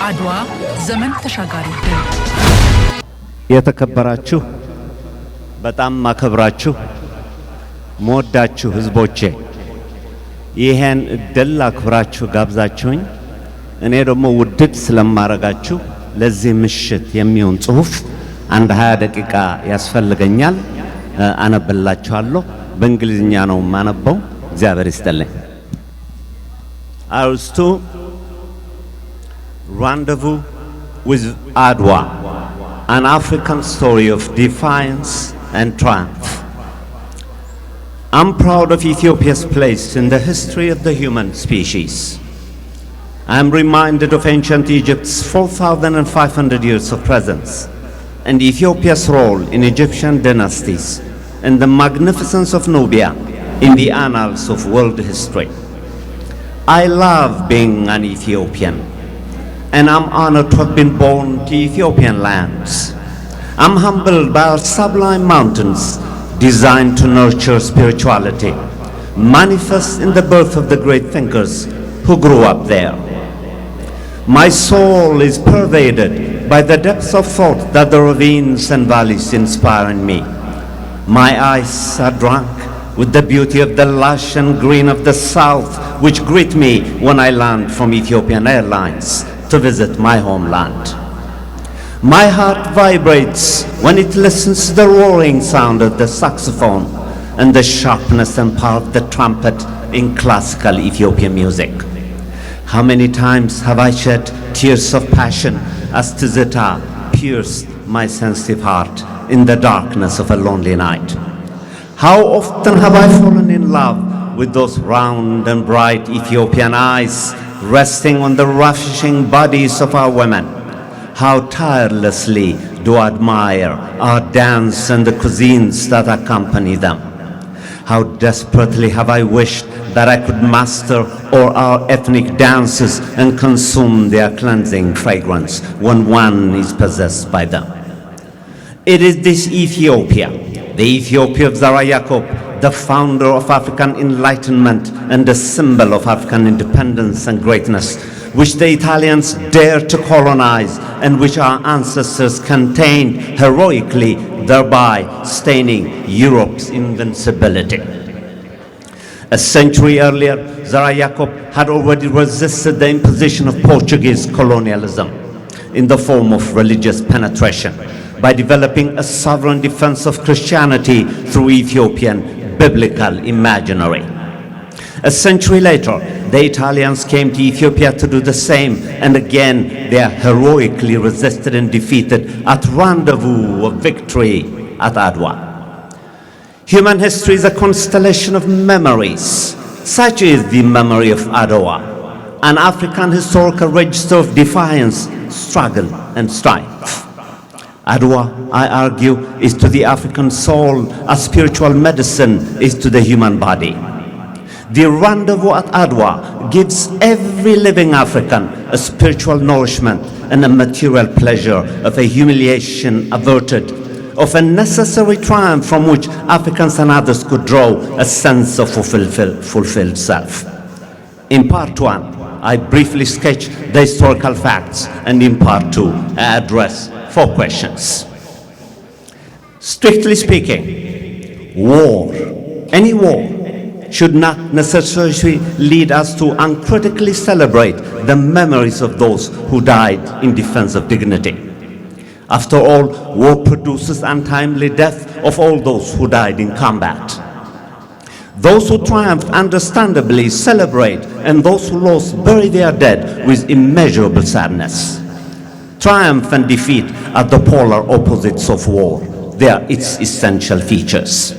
አድዋ ዘመን ተሻጋሪ ድል። የተከበራችሁ በጣም ማከብራችሁ መወዳችሁ ህዝቦቼ ይሄን እድል አክብራችሁ ጋብዛችሁኝ እኔ ደግሞ ውድድ ስለማረጋችሁ ለዚህ ምሽት የሚሆን ጽሁፍ አንድ 20 ደቂቃ ያስፈልገኛል። አነብላችኋለሁ። በእንግሊዝኛ ነው ማነበው። እግዚአብሔር ይስጥልኝ። I was to rendezvous with Adwa, an African story of defiance and triumph. I'm proud of Ethiopia's place in the history of the human species. I am reminded of ancient Egypt's 4,500 years of presence and Ethiopia's role in Egyptian dynasties and the magnificence of Nubia in the annals of world history. I love being an Ethiopian, and I'm honored to have been born to Ethiopian lands. I'm humbled by our sublime mountains designed to nurture spirituality, manifest in the birth of the great thinkers who grew up there. My soul is pervaded by the depths of thought that the ravines and valleys inspire in me. My eyes are drunk with the beauty of the lush and green of the south, which greet me when I land from Ethiopian Airlines to visit my homeland. My heart vibrates when it listens to the roaring sound of the saxophone and the sharpness and power of the trumpet in classical Ethiopian music. How many times have I shed tears of passion as Tizita pierced my sensitive heart in the darkness of a lonely night. How often have I fallen in love with those round and bright Ethiopian eyes resting on the ravishing bodies of our women. How tirelessly do I admire our dance and the cuisines that accompany them. How desperately have I wished that I could master all our ethnic dances and consume their cleansing fragrance when one is possessed by them. It is this Ethiopia, the Ethiopia of Zara Yacob, the founder of African enlightenment and the symbol of African independence and greatness, which the Italians dared to colonize and which our ancestors contained heroically, thereby staining Europe's invincibility. A century earlier, Zara Yacob had already resisted the imposition of Portuguese colonialism in the form of religious penetration by developing a sovereign defense of Christianity through Ethiopian biblical imaginary. A century later, the Italians came to Ethiopia to do the same, and again they are heroically resisted and defeated at rendezvous of victory at Adwa. Human history is a constellation of memories. Such is the memory of Adwa, an African historical register of defiance, struggle, and strife. Adwa, I argue, is to the African soul as spiritual medicine is to the human body. The rendezvous at Adwa gives every living African a spiritual nourishment and a material pleasure of a humiliation averted, of a necessary triumph from which Africans and others could draw a sense of fulfilled self. In part one, I briefly sketch the historical facts, and in part two, I address 4 questions. Strictly speaking, war, any war, should not necessarily lead us to uncritically celebrate the memories of those who died in defense of dignity. After all, war produces untimely death of all those who died in combat. Those who triumphed understandably celebrate, and those who lost bury their dead with immeasurable sadness. Triumph and defeat are the polar opposites of war. They are its essential features.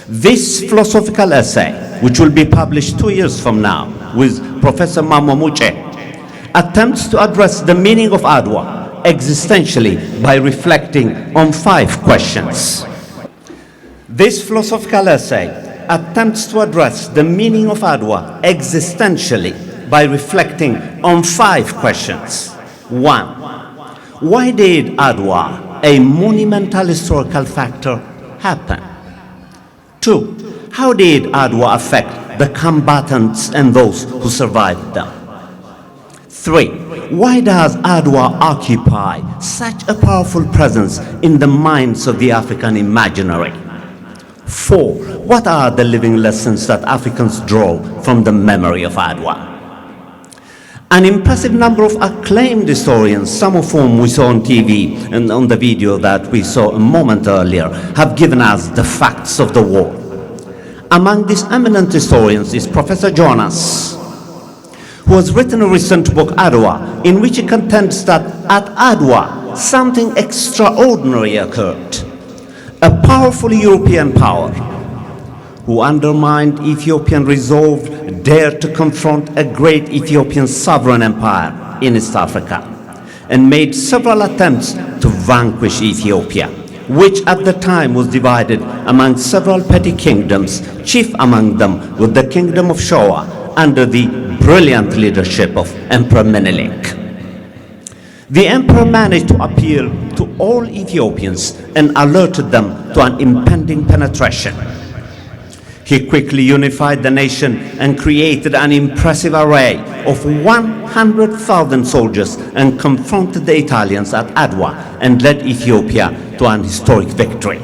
This philosophical essay, which will be published 2 years from now with Professor Mamo Muche, attempts to address the meaning of Adwa existentially by reflecting on 5 questions. This philosophical essay attempts to address the meaning of Adwa existentially by reflecting on 5 questions. 1. Why did Adwa, a monumental historical factor, happen? 2. How did Adwa affect the combatants and those who survived them? 3. why does Adwa occupy such a powerful presence in the minds of the African imaginary? 4. What are the living lessons that Africans draw from the memory of Adwa? An impressive number of acclaimed historians, some of whom we saw on TV and on the video that we saw a moment earlier, have given us the facts of the war. Among these eminent historians is Professor Jonas, who has written a recent book, Adwa, in which he contends that at Adwa, something extraordinary occurred. A powerful European power who undermined Ethiopian resolve dared to confront a great Ethiopian sovereign empire in East Africa and made several attempts to vanquish Ethiopia, which at the time was divided among several petty kingdoms, chief among them was the Kingdom of Showa under the brilliant leadership of Emperor Menelik. The emperor managed to appeal to all Ethiopians and alerted them to an impending penetration. He quickly unified the nation and created an impressive array of 100,000 soldiers and confronted the Italians at Adwa and led Ethiopia to an historic victory.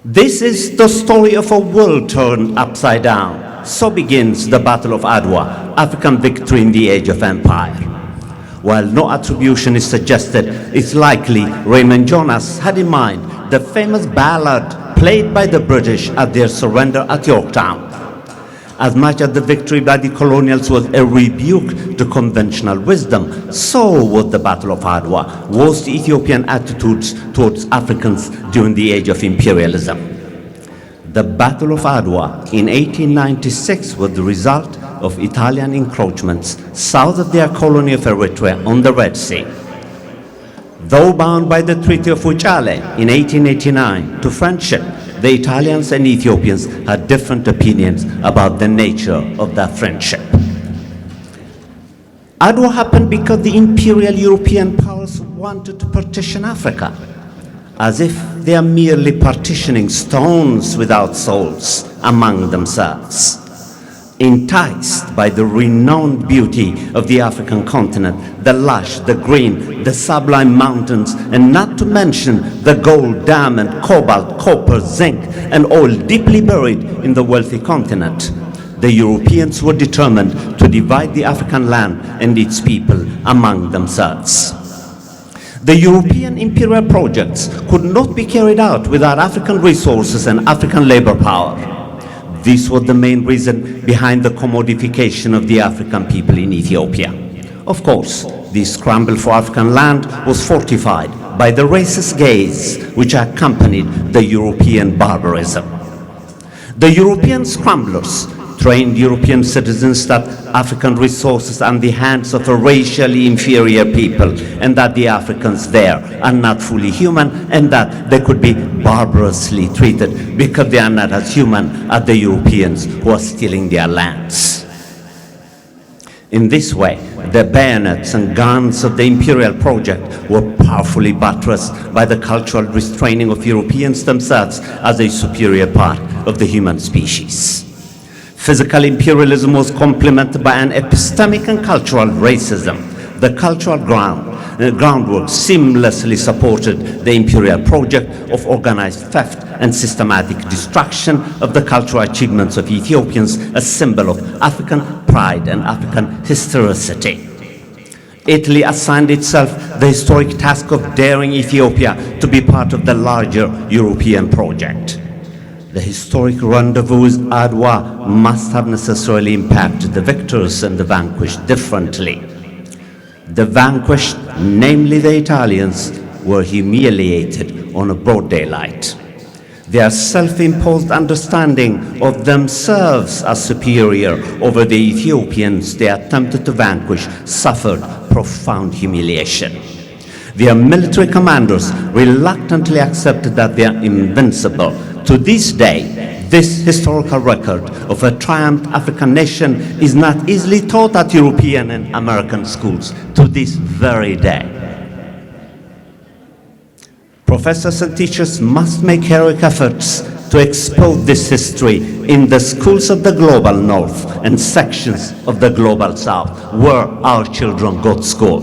This is the story of a world turned upside down. So begins the Battle of Adwa, African victory in the age of empire. While no attribution is suggested, it's likely Raymond Jonas had in mind the famous ballad played by the British at their surrender at Yorktown. As much as the victory by the colonials was a rebuke to conventional wisdom, so was the Battle of Adwa, was the Ethiopian attitudes towards Africans during the age of imperialism. The Battle of Adwa in 1896 was the result of Italian encroachments south of their colony of Eritrea on the Red Sea. Though bound by the Treaty of Wuchale in 1889 to friendship, the Italians and Ethiopians had different opinions about the nature of that friendship. Adwa happened because the imperial European powers wanted to partition Africa, as if they are merely partitioning stones without souls among themselves. Enticed by the renowned beauty of the African continent, the lush, the green, the sublime mountains, and not to mention the gold, diamond, cobalt, copper, zinc, and oil deeply buried in the wealthy continent, the Europeans were determined to divide the African land and its people among themselves. The European imperial projects could not be carried out without African resources and African labor power. This was the main reason behind the commodification of the African people in Ethiopia. Of course, this scramble for African land was fortified by the racist gaze which accompanied the European barbarism. The European scramblers trained European citizens that African resources are in the hands of a racially inferior people and that the Africans there are not fully human and that they could be barbarously treated because they are not as human as the Europeans who are stealing their lands. In this way, the bayonets and guns of the imperial project were powerfully buttressed by the cultural restraining of Europeans themselves as a superior part of the human species. Physical imperialism was complemented by an epistemic and cultural racism. The cultural groundwork seamlessly supported the imperial project of organized theft and systematic destruction of the cultural achievements of Ethiopians, a symbol of African pride and African historicity. Italy assigned itself the historic task of daring Ethiopia to be part of the larger European project. The historic rendezvous with Adwa must have necessarily impacted the victors and the vanquished differently. The vanquished, namely the Italians, were humiliated on a broad daylight. Their self-imposed understanding of themselves as superior over the Ethiopians they attempted to vanquish suffered profound humiliation. Their military commanders reluctantly accepted that they are invincible. To this day, this historical record of a triumphed African nation is not easily taught at European and American schools to this very day. Professors and teachers must make heroic efforts to expose this history in the schools of the global north and sections of the global south, where our children go to school.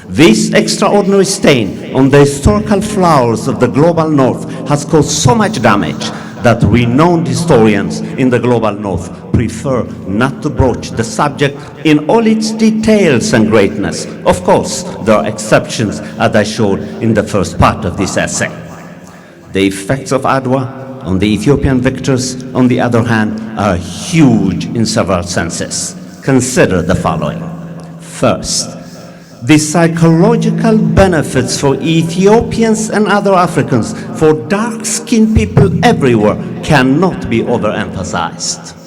This extraordinary stain on the historical flowers of the global north has caused so much damage that renowned historians in the global north prefer not to broach the subject in all its details and greatness. Of course, there are exceptions, as I showed in the first part of this essay. The effects of Adwa on the Ethiopian victors, on the other hand, are huge in several senses. Consider the following. First, the psychological benefits for Ethiopians and other Africans, for dark-skinned people everywhere, cannot be overemphasized.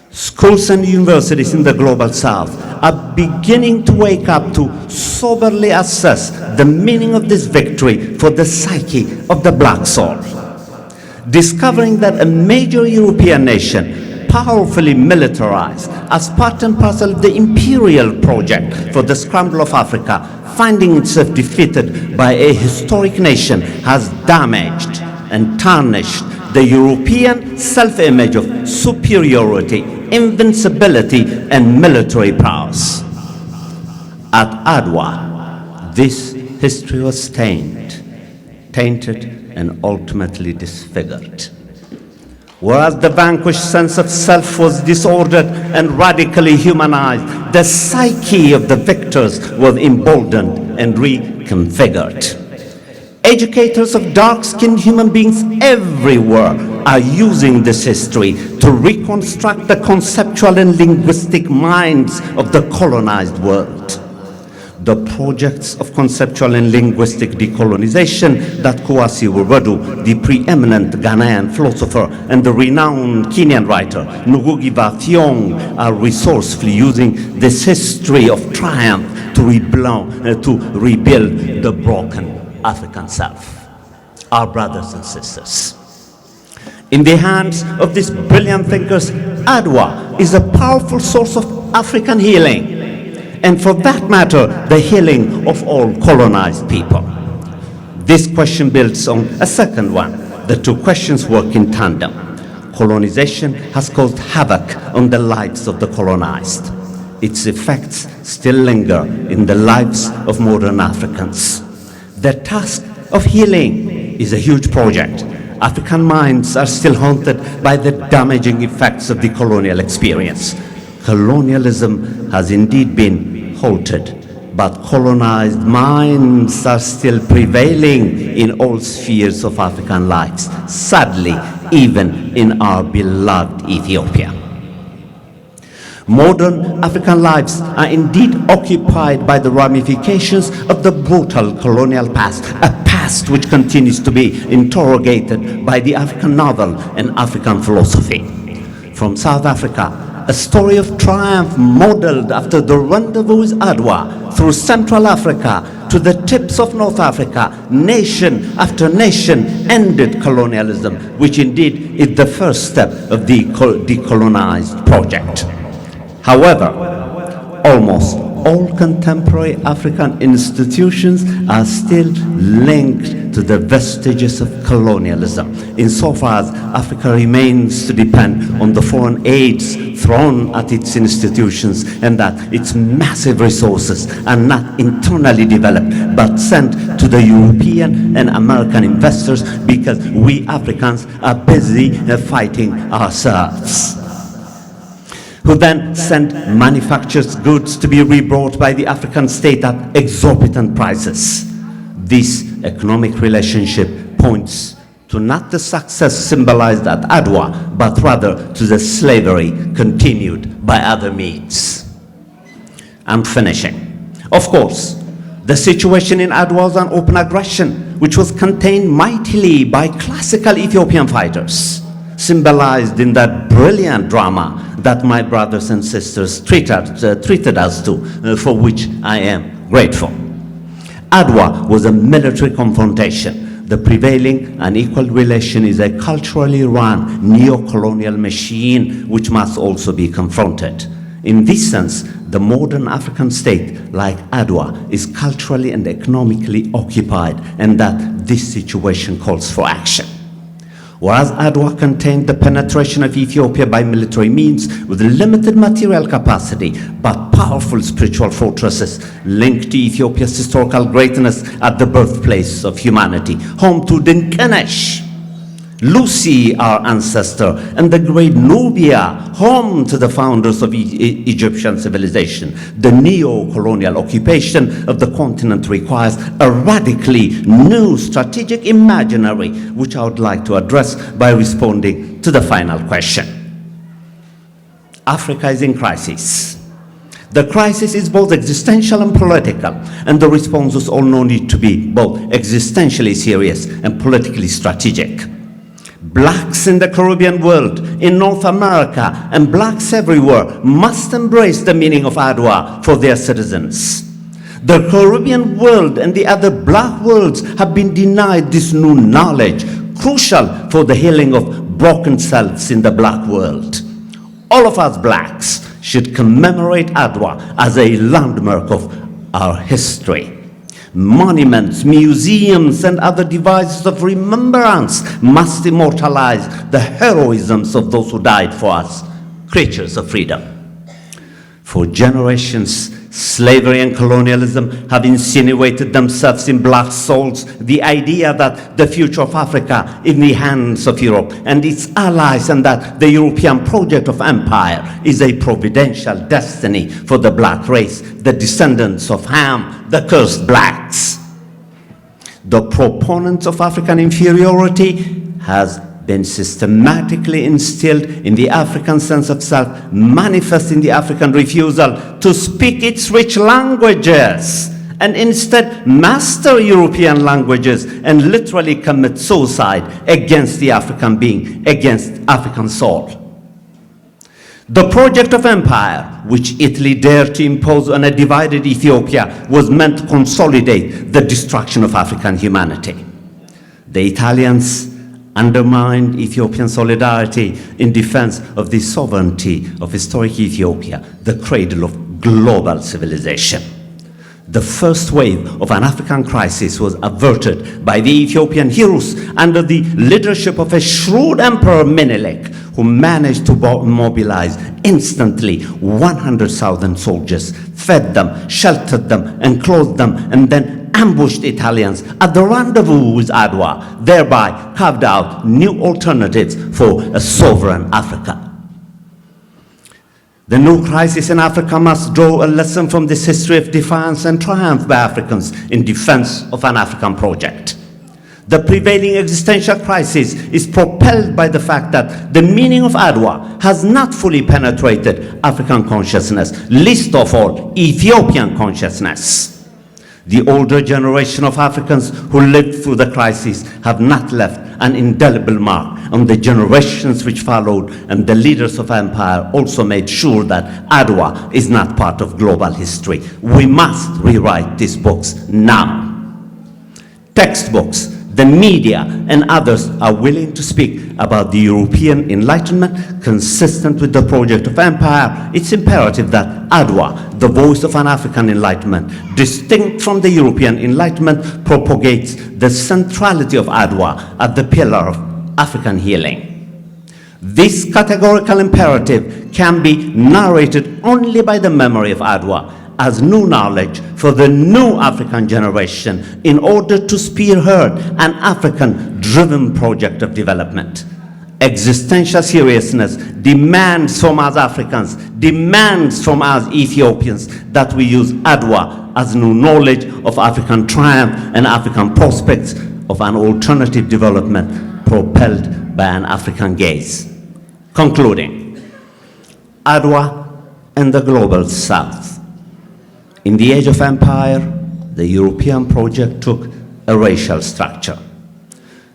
Schools and universities in the global south are beginning to wake up to soberly assess the meaning of this victory for the psyche of the black soul. Discovering that a major European nation, powerfully militarized as part and parcel of the imperial project for the scramble of Africa, finding itself defeated by a historic nation, has damaged and tarnished the European self-image of superiority, invincibility, and military prowess. At Adwa, this history was tainted, and ultimately disfigured. Whereas the vanquished sense of self was disordered and radically humanized, the psyche of the victors was emboldened and reconfigured. Educators of dark-skinned human beings everywhere are using this history to reconstruct the conceptual and linguistic minds of the colonized world. The projects of conceptual and linguistic decolonization that Kwasi Wiredu, the preeminent Ghanaian philosopher, and the renowned Kenyan writer Ngugi wa Thiong'o are resourcefully using this history of triumph to rebuild the broken African self. Our brothers and sisters, in the hands of these brilliant thinkers, Adwa is a powerful source of African healing, and for that matter, the healing of all colonized people. This question builds on a second one. The two questions work in tandem. Colonization has caused havoc on the lives of the colonized. Its effects still linger in the lives of modern Africans. The task of healing is a huge project. African minds are still haunted by the damaging effects of the colonial experience. Colonialism has indeed been halted, but colonized minds are still prevailing in all spheres of African lives, sadly, even in our beloved Ethiopia. Modern African lives are indeed occupied by the ramifications of the brutal colonial past, a past which continues to be interrogated by the African novel and African philosophy. From South Africa, a story of triumph modeled after the rendezvous with Adwa, through Central Africa to the tips of North Africa, nation after nation ended colonialism, which indeed is the first step of the decolonized project. However, almost all contemporary African institutions are still linked to the vestiges of colonialism, insofar as Africa remains to depend on the foreign aids thrown at its institutions, and that its massive resources are not internally developed but sent to the European and American investors because we Africans are busy fighting ourselves, who then send manufactured goods to be rebought by the African state at exorbitant prices. This economic relationship points to not the success symbolized at Adwa, but rather to the slavery continued by other means. I'm finishing. Of course, the situation in Adwa was an open aggression, which was contained mightily by classical Ethiopian fighters, symbolized in that brilliant drama that my brothers and sisters treated us to, for which I am grateful. Adwa was a military confrontation. The prevailing unequal relation is a culturally run neo-colonial machine which must also be confronted. In this sense, the modern African state, like Adwa, is culturally and economically occupied, and that this situation calls for action. Whereas Adwa contained the penetration of Ethiopia by military means with limited material capacity but powerful spiritual fortresses linked to Ethiopia's historical greatness at the birthplace of humanity, home to Dinkanesh, Lucy, our ancestor, and the great Nubia, home to the founders of Egyptian civilization. The neo-colonial occupation of the continent requires a radically new strategic imaginary, which I would like to address by responding to the final question. Africa is in crisis. The crisis is both existential and political, and the responses all know need to be both existentially serious and politically strategic. Blacks in the Caribbean world, in North America, and blacks everywhere must embrace the meaning of Adwa for their citizens. The Caribbean world and the other black worlds have been denied this new knowledge, crucial for the healing of broken selves in the black world. All of us blacks should commemorate Adwa as a landmark of our history. Monuments, museums, and other devices of remembrance must immortalize the heroisms of those who died for us, creatures of freedom. For generations, slavery and colonialism have insinuated themselves in black souls the idea that the future of Africa is in the hands of Europe and its allies, and that the European project of empire is a providential destiny for the black race, the descendants of Ham, the cursed blacks. The proponents of African inferiority has been systematically instilled in the African sense of self, manifest in the African refusal to speak its rich languages, and instead master European languages and literally commit suicide against the African being, against African soul. The project of empire, which Italy dared to impose on a divided Ethiopia, was meant to consolidate the destruction of African humanity. The Italians undermined Ethiopian solidarity in defense of the sovereignty of historic Ethiopia, the cradle of global civilization. The first wave of an African crisis was averted by the Ethiopian heroes under the leadership of a shrewd emperor Menelik, who managed to mobilize instantly 100,000 soldiers, fed them, sheltered them, and clothed them, and then ambushed Italians at the rendezvous with Adwa, thereby carved out new alternatives for a sovereign Africa. The new crisis in Africa must draw a lesson from this history of defiance and triumph by Africans in defense of an African project. The prevailing existential crisis is propelled by the fact that the meaning of Adwa has not fully penetrated African consciousness, least of all Ethiopian consciousness. The older generation of Africans who lived through the crisis have not left an indelible mark on the generations which followed, and the leaders of empire also made sure that Adwa is not part of global history. We must rewrite these books now. Textbooks, the media, and others are willing to speak about the European Enlightenment consistent with the project of empire. It's imperative that Adwa, the voice of an African Enlightenment, distinct from the European Enlightenment, propagates the centrality of Adwa at the pillar of African healing. This categorical imperative can be narrated only by the memory of Adwa as new knowledge for the new African generation in order to spearhead an African-driven project of development. Existential seriousness demands from us Africans, demands from us Ethiopians, that we use Adwa as new knowledge of African triumph and African prospects of an alternative development propelled by an African gaze. Concluding, Adwa and the Global South. In the age of empire, the European project took a racial structure.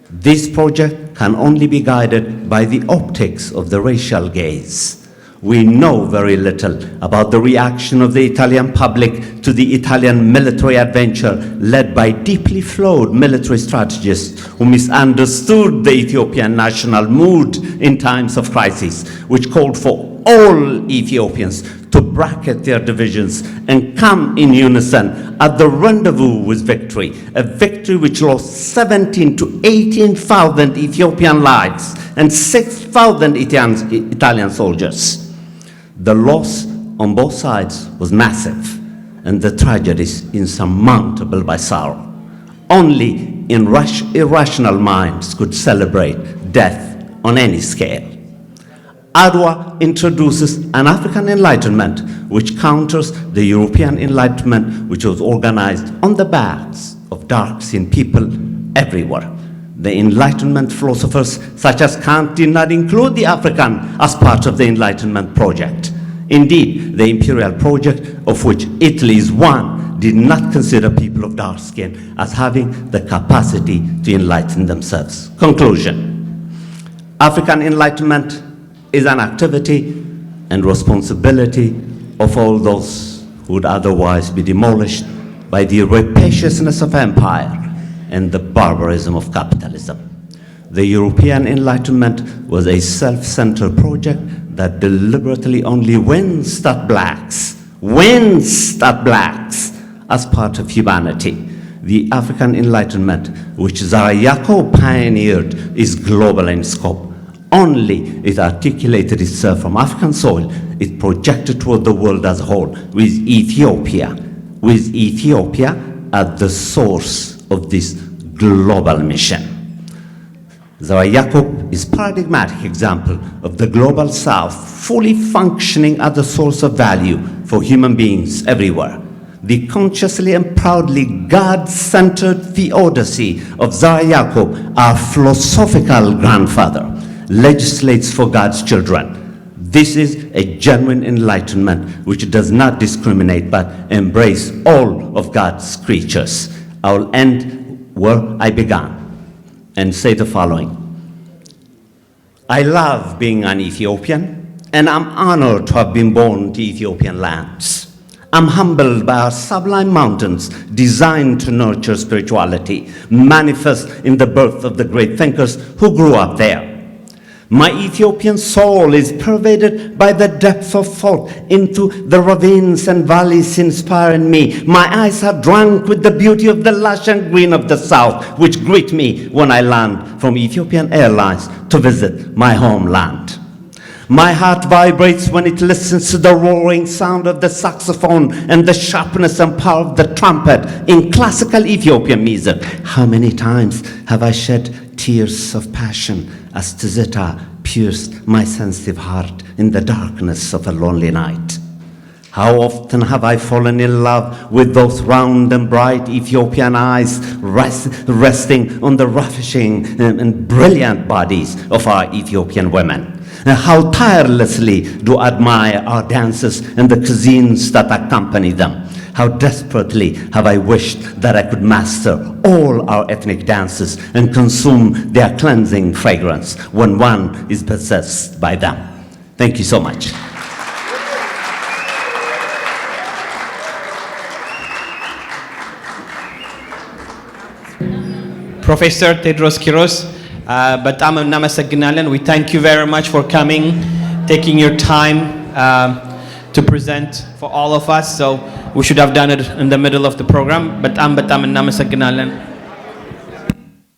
This project can only be guided by the optics of the racial gaze. We know very little about the reaction of the Italian public to the Italian military adventure led by deeply flawed military strategists who misunderstood the Ethiopian national mood in times of crisis, which called for all Ethiopians to bracket their divisions and come in unison at the rendezvous with victory, a victory which lost 17 to 18,000 Ethiopian lives and 6,000 Italian soldiers. The loss on both sides was massive, and the tragedies insurmountable by sorrow. Only irrational minds could celebrate death on any scale. Adwa introduces an African enlightenment which counters the European enlightenment which was organized on the backs of dark-skinned people everywhere. The Enlightenment philosophers such as Kant did not include the African as part of the Enlightenment project. Indeed, the imperial project, of which Italy is one, did not consider people of dark skin as having the capacity to enlighten themselves. Conclusion: African enlightenment is an activity and responsibility of all those who would otherwise be demolished by the rapaciousness of empire and the barbarism of capitalism. The European Enlightenment was a self-centered project that deliberately only winced at blacks as part of humanity. The African Enlightenment, which Zara Yacob pioneered, is global in scope. Only it articulated itself from African soil, it projected toward the world as a whole, with Ethiopia at the source of this global mission. Zara Yacob is a paradigmatic example of the global South fully functioning as a source of value for human beings everywhere. The consciously and proudly God-centered theodicy of Zara Yacob, our philosophical grandfather, legislates for God's children. This is a genuine enlightenment which does not discriminate but embrace all of God's creatures. I will end where I began and say the following. I love being an Ethiopian, and I'm honored to have been born to Ethiopian lands. I'm humbled by our sublime mountains designed to nurture spirituality, manifest in the birth of the great thinkers who grew up there. My Ethiopian soul is pervaded by the depth of thought into the ravines and valleys inspiring me. My eyes are drunk with the beauty of the lush and green of the south, which greet me when I land from Ethiopian Airlines to visit my homeland. My heart vibrates when it listens to the roaring sound of the saxophone and the sharpness and power of the trumpet in classical Ethiopian music. How many times have I shed tears of passion as Tizita pierced my sensitive heart in the darkness of a lonely night? How often have I fallen in love with those round and bright Ethiopian eyes resting on the ravishing and brilliant bodies of our Ethiopian women. And how tirelessly do I admire our dances and the cuisines that accompany them. How desperately have I wished that I could master all our ethnic dances and consume their cleansing fragrance when one is possessed by them. Thank you so much. Professor Teodros Kiros, በጣም እናመሰግናለን. We thank you very much for coming, taking your time to present for all of us. So we should have done it in the middle of the program. በጣም እናመሰግናለን.